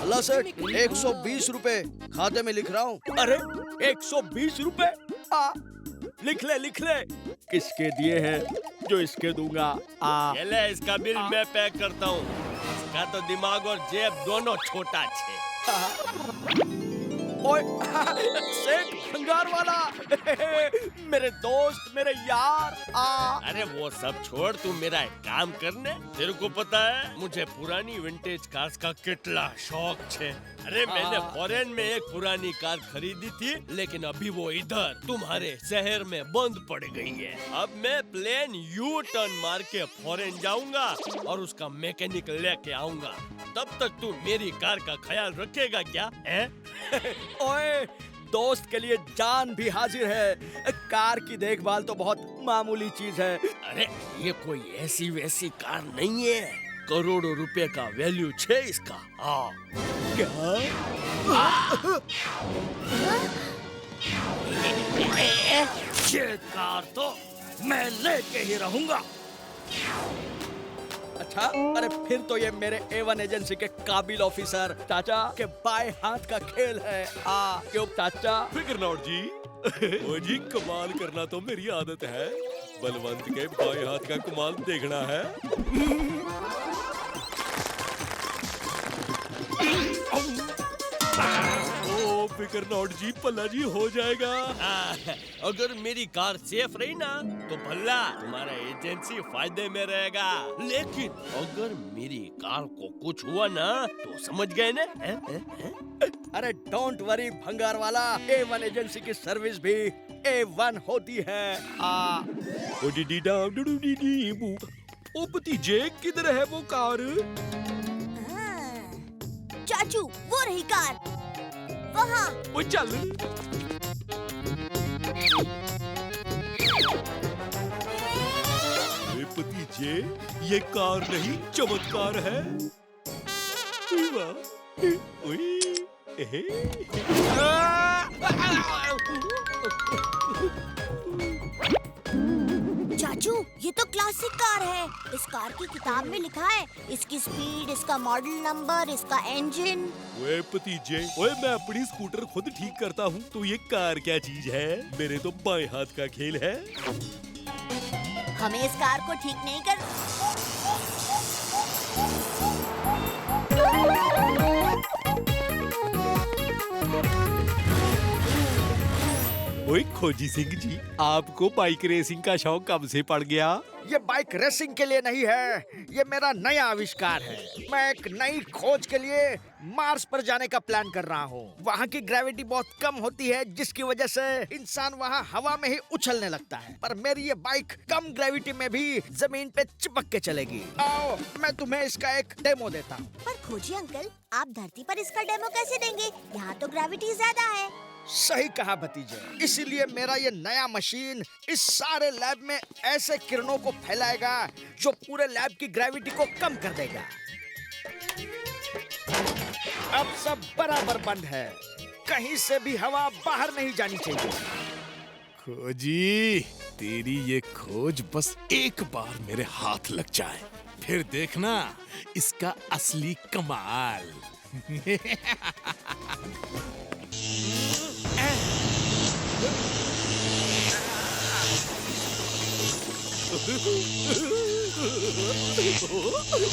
अल्लाह सेठ, 120 रुपए खाते में लिख रहा हूँ। अरे 120 रुपए? लिख ले। किसके दिए हैं जो इसके दूंगा। ये ले, इसका बिल मैं पे करता हूँ। इसका तो दिमाग और जेब दोनों छोटा छे। ओए सेठ भंगार वाला मेरे दोस्त, मेरे यार। अरे वो सब छोड़, तू मेरा एक काम करने। तेरे को पता है मुझे पुरानी विंटेज कार्स का कितना शौक छे। अरे मैंने फॉरेन में एक पुरानी कार खरीदी थी, लेकिन अभी वो इधर तुम्हारे शहर में बंद पड़ गई है। अब मैं प्लेन यू टर्न मार के फॉरेन जाऊंगा और उसका मैकेनिक लेके आऊंगा। तब तक तू मेरी कार का ख्याल रखेगा क्या? ओए, दोस्त के लिए जान भी हाजिर है। कार की देखभाल तो बहुत मामूली चीज है। अरे ये कोई ऐसी वैसी कार नहीं है, करोड़ों रुपए का वैल्यू छे इसका। क्या? ये कार तो मैं लेके ही रहूंगा। अच्छा, अरे फिर तो ये मेरे A1 एजेंसी के काबिल ऑफिसर चाचा के बाएं हाथ का खेल है। क्यों चाचा? फिकर नॉट जी। ओ जी, कमाल करना तो मेरी आदत है। बलवंत के बाएं हाथ का कमाल देखना है। ओ फिकर नॉट जी, पल्ला जी हो जाएगा। अगर मेरी कार सेफ रही ना तो भला तुम्हारा एजेंसी फायदे में रहेगा। लेकिन अगर मेरी कार को कुछ हुआ ना तो समझ गए ना? अरे डोंट वरी भंगार वाला, A1 एजेंसी की सर्विस भी A1 होती है। ओ डी डाम डू डी डी बू। ओ भतीजे, किधर है वो कार? चाचू, वो रही कार वहाँ। ओ चल। भतीजे, ये कार नहीं चमत्कार है। चाचू, ये तो क्लासिक कार है। इस कार की किताब में लिखा है इसकी स्पीड, इसका मॉडल नंबर, इसका इंजन। ओए भतीजे, ओए मैं अपनी स्कूटर खुद ठीक करता हूँ, तो ये कार क्या चीज है? मेरे तो बाएं हाथ का खेल है। हमें इस कार को ठीक नहीं कर। ओए खोजी सिंह जी, आपको बाइक रेसिंग का शौक कब से पड़ गया? ये बाइक रेसिंग के लिए नहीं है, ये मेरा नया आविष्कार है। मैं एक नई खोज के लिए मार्स पर जाने का प्लान कर रहा हूँ। वहाँ की ग्रेविटी बहुत कम होती है, जिसकी वजह से इंसान वहाँ हवा में ही उछलने लगता है। पर मेरी ये बाइक कम ग्रेविटी में भी जमीन पे चिपक के चलेगी। आओ, मैं तुम्हें इसका एक डेमो देता हूँ। पर खोजी अंकल, आप धरती पर इसका डेमो कैसे देंगे? यहाँ तो ग्रेविटी ज्यादा है। सही कहा भतीजे, इसीलिए मेरा ये नया मशीन इस सारे लैब में ऐसे किरणों को फैलाएगा जो पूरे लैब की ग्रेविटी को कम कर देगा। अब सब बराबर बंद है, कहीं से भी हवा बाहर नहीं जानी चाहिए। खोजी, तेरी ये खोज बस एक बार मेरे हाथ लग जाए, फिर देखना इसका असली कमाल।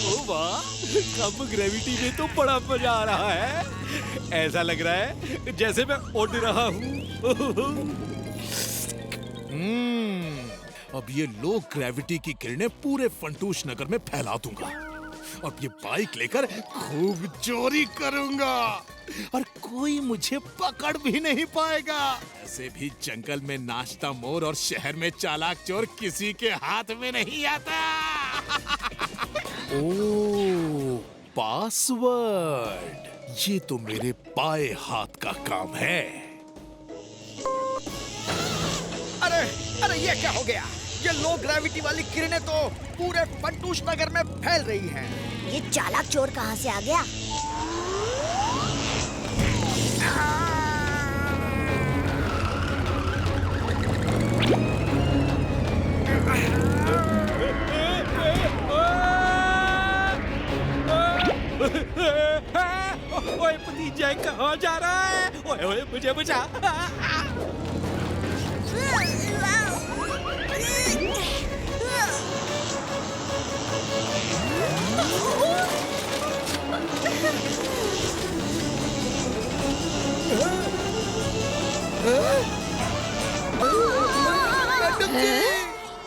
ओ वाह, कम ग्रेविटी में तो बड़ा मजा आ रहा है। ऐसा लग रहा है जैसे मैं उड़ रहा हूँ। अब ये लो ग्रेविटी की किरणें पूरे फंटूश नगर में फैला दूंगा। अब ये बाइक लेकर खूब चोरी करूंगा और कोई मुझे पकड़ भी नहीं पाएगा। ऐसे भी जंगल में नाचता मोर और शहर में चालाक चोर किसी के हाथ में नहीं आता। ओह, पासवर्ड, ये तो मेरे बाएं हाथ का काम है। अरे अरे, ये क्या हो गया? ये लो ग्रेविटी वाली किरणें तो पूरे फंटूश नगर में फैल रही हैं। ये चालाक चोर कहाँ से आ गया? कहाँ जा रहा है? ओए ओए मुझे बचा।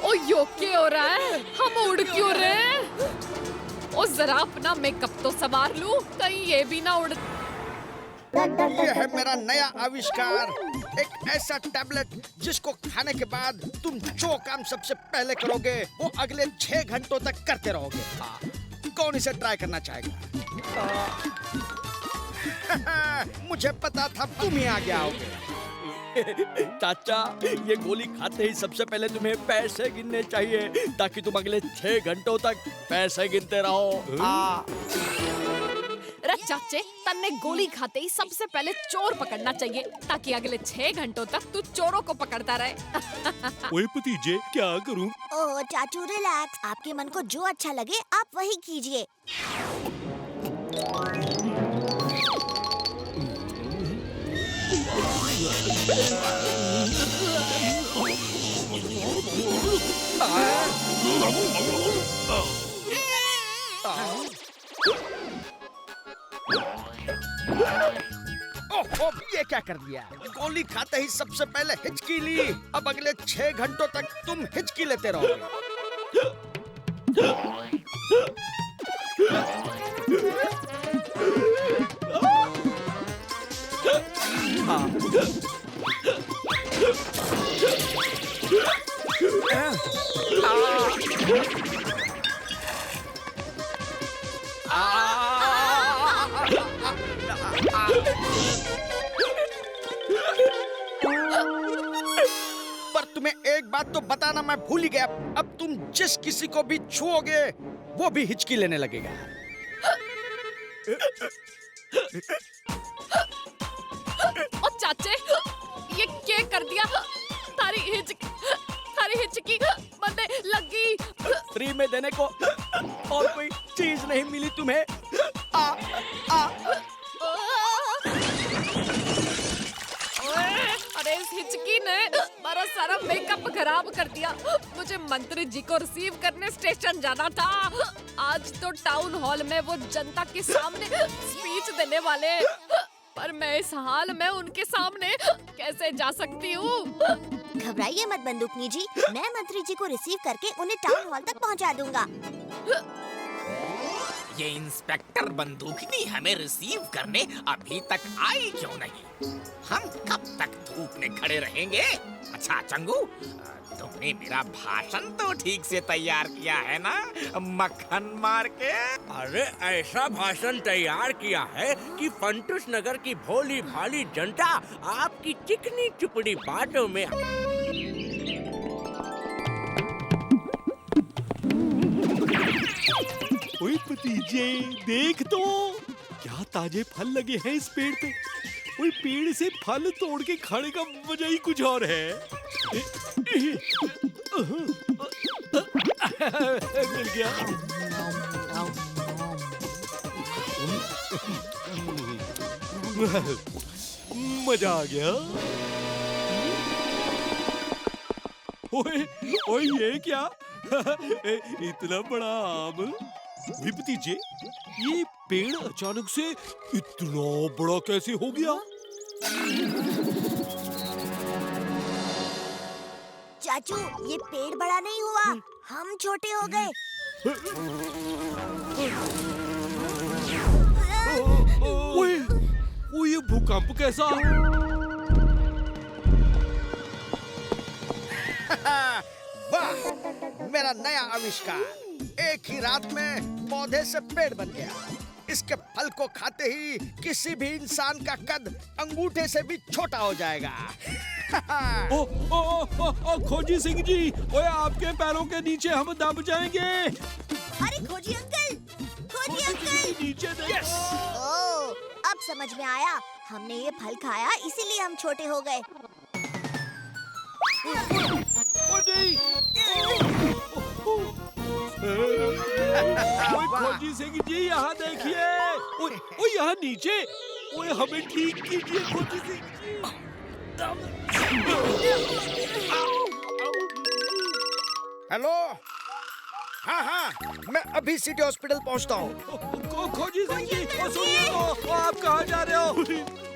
ओ यो क्या हो रहा है? हम उड़ क्यों रहे हैं? ओ जरा अपना मेकअप तो संवार लूं, कहीं ये भी ना उड़। ये है मेरा नया आविष्कार, एक ऐसा टैबलेट जिसको खाने के बाद तुम जो काम सबसे पहले करोगे वो अगले 6 घंटों तक करते रहोगे। कौन इसे ट्राई करना चाहेगा? मुझे पता था तुम ही आगे आओगे। चाचा, ये गोली खाते ही सबसे पहले तुम्हें पैसे गिनने चाहिए ताकि तुम अगले 6 घंटों तक पैसे गिनते रहो। अरे चाचे, तन्ने गोली खाते ही सबसे पहले चोर पकड़ना चाहिए ताकि अगले 6 घंटों तक तू चोरों को पकड़ता रहे। ओए भतीजे, क्या करूं? ओह चाचू रिलैक्स, आपके मन को जो अच्छा लगे आप वही कीजिए। ओह, ये क्या कर दिया? गोली खाते ही सबसे पहले हिचकी ली, अब अगले 6 घंटों तक तुम हिचकी लेते रहोगे। पर तुम्हें एक बात तो बताना मैं भूल ही गया, अब तुम जिस किसी को भी छुओगे वो भी हिचकी लेने लगेगा। ओ चाचे, ये क्या कर दिया? थारी हिचकी बंदे लगी। फ्री में देने को और कोई चीज नहीं मिली तुम्हें? अरे इस हिचकी ने मेरा सारा मेकअप खराब कर दिया। मुझे मंत्री जी को रिसीव करने स्टेशन जाना था। आज तो टाउन हॉल में वो जनता के सामने स्पीच देने वाले, पर मैं इस हाल में उनके सामने कैसे जा सकती हूँ? घबराइए मत बंदूकनी जी, मैं मंत्री जी को रिसीव करके उन्हें टाउन हॉल तक पहुंचा दूंगा। ये इंस्पेक्टर बंदूकनी हमें रिसीव करने अभी तक आई क्यों नहीं? हम कब तक धूप में खड़े रहेंगे? अच्छा चंगू, तुमने मेरा भाषण तो ठीक से तैयार किया है ना, मक्खन मार के? अरे ऐसा भाषण तैयार किया है कि फंटूश नगर की भोली भाली जनता आपकी चिकनी चुपड़ी बातों में। ओए भतीजे, देख तो क्या ताजे फल लगे हैं इस पेड़ पे। ओए पेड़ से फल तोड़ के खाने का मजा ही कुछ और है। मिल गया। मजा आ गया। ओए ओए ये क्या? इतना बड़ा आम। ओए भतीजे, ये पेड़ अचानक से इतना बड़ा कैसे हो गया? चाचू, ये पेड़ बड़ा नहीं हुआ, हम छोटे हो गए। ओए, ओए ये भूकंप कैसा? वाह, मेरा नया आविष्कार, एक ही रात में पौधे से पेड़ बन गया। इसके फल को खाते ही किसी भी इंसान का कद अंगूठे से भी छोटा हो जाएगा। ओ, ओ, ओ, ओ, खोजी सिंह जी, ओए आपके पैरों के नीचे हम दब जाएंगे। अरे खोजी अंकल, खोजी अंकल। नीचे देखो। ओह, अब समझ में आया, हमने ये फल खाया इसीलिए हम छोटे हो गए। ओ नहीं। ओए खोजी सिंह जी, यहाँ देखिए। ओए यहाँ नीचे ओए हमें ठीक कीजिए खोजी सिंह जी। हेलो। हाँ हाँ, मैं अभी सिटी हॉस्पिटल पहुंचता हूँ। खोजी सिंह जी, ओ सुनिए तो, आप कहाँ जा रहे हो?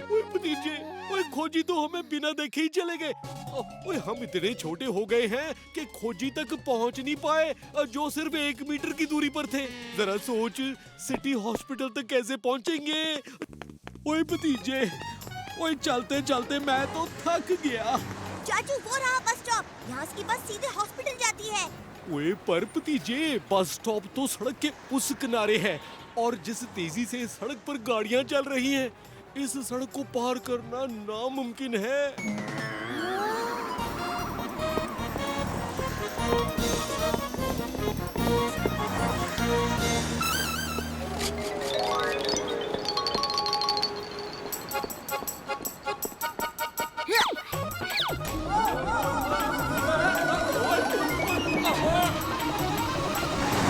ओए भतीजे, ओए खोजी तो हमें बिना देखे ही चले गए। ओए हम इतने छोटे हो गए हैं कि खोजी तक पहुंच नहीं पाए, जो सिर्फ 1 मीटर की दूरी पर थे। जरा सोच, सिटी हॉस्पिटल तक कैसे पहुंचेंगे? ओए भतीजे, ओए चलते चलते मैं तो थक गया। चाचू वो रहा बस स्टॉप, यहाँ की बस सीधे हॉस्पिटल जाती है। ओए पर भतीजे, बस स्टॉप तो सड़क के उस किनारे है और जिस तेजी से सड़क पर गाड़ियां चल रही हैं, इस सड़क को पार करना नामुमकिन है।